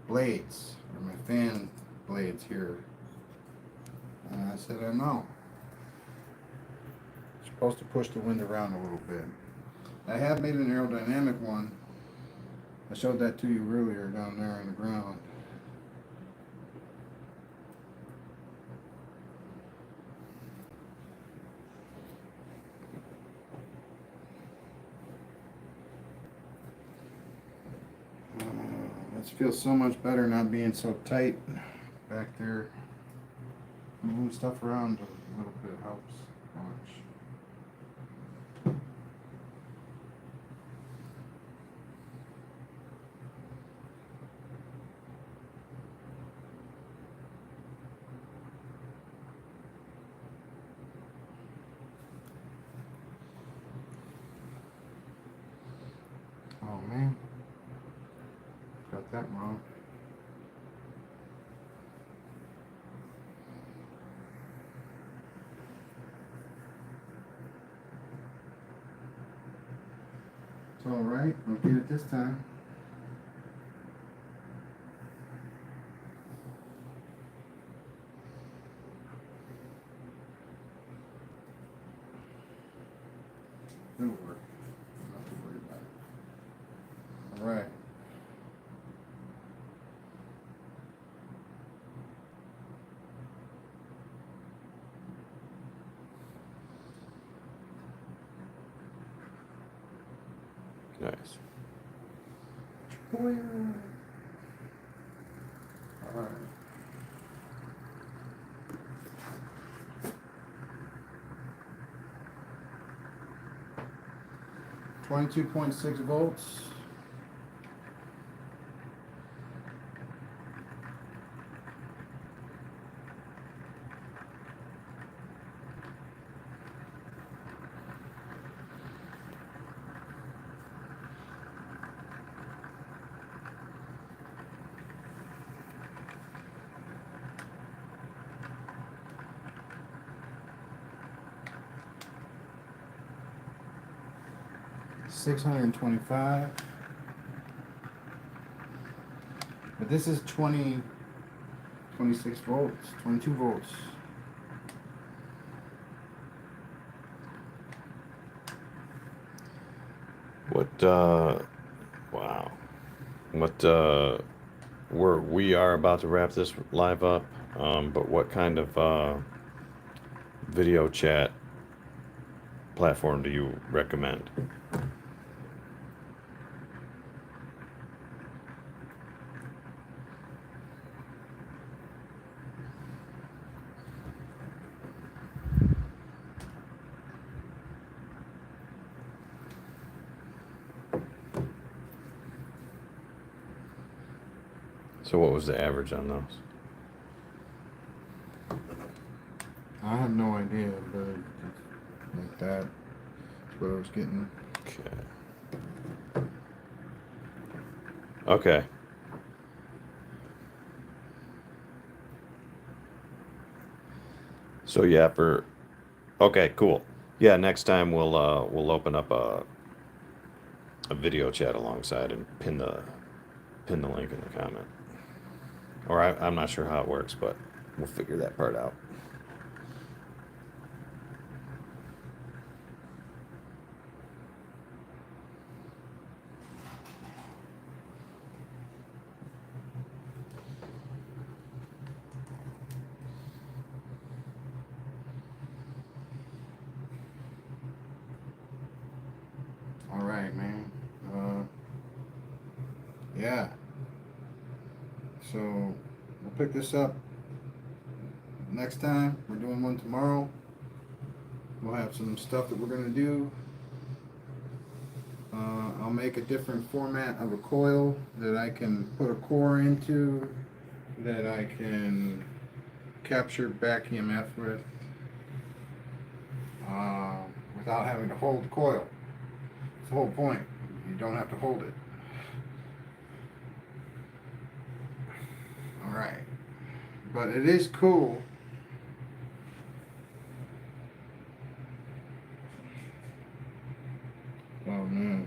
blades, or my fan blades here. And I said, I know. It's supposed to push the wind around a little bit. I have made an aerodynamic one. I showed that to you earlier down there on the ground. It feels so much better not being so tight back there. Moving stuff around a little bit helps. Watch. Oh man, got that wrong. It's all right. I'll get it this time. It'll work. Don't have to worry about it. All right. Nice. All right. .6 volts. $625. But this is 26 volts, 22 volts. What, wow. What, we are about to wrap this live up, but what kind of, video chat platform do you recommend? So what was the average on those? I have no idea, but like that's what I was getting. Okay. Okay. So yeah, okay, cool. Yeah, next time we'll open up a video chat alongside and pin the link in the comment. Or I'm not sure how it works, but we'll figure that part out. All right, man. Yeah. So we'll pick this up next time. We're doing one tomorrow. We'll have some stuff that we're gonna do. I'll make a different format of a coil that I can put a core into, that I can capture back EMF with without having to hold the coil. That's the whole point. You don't have to hold it. Alright. But it is cool. Oh no.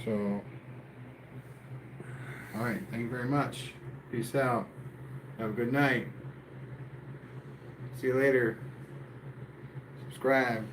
So, alright, thank you very much. Peace out. Have a good night. See you later. Subscribe.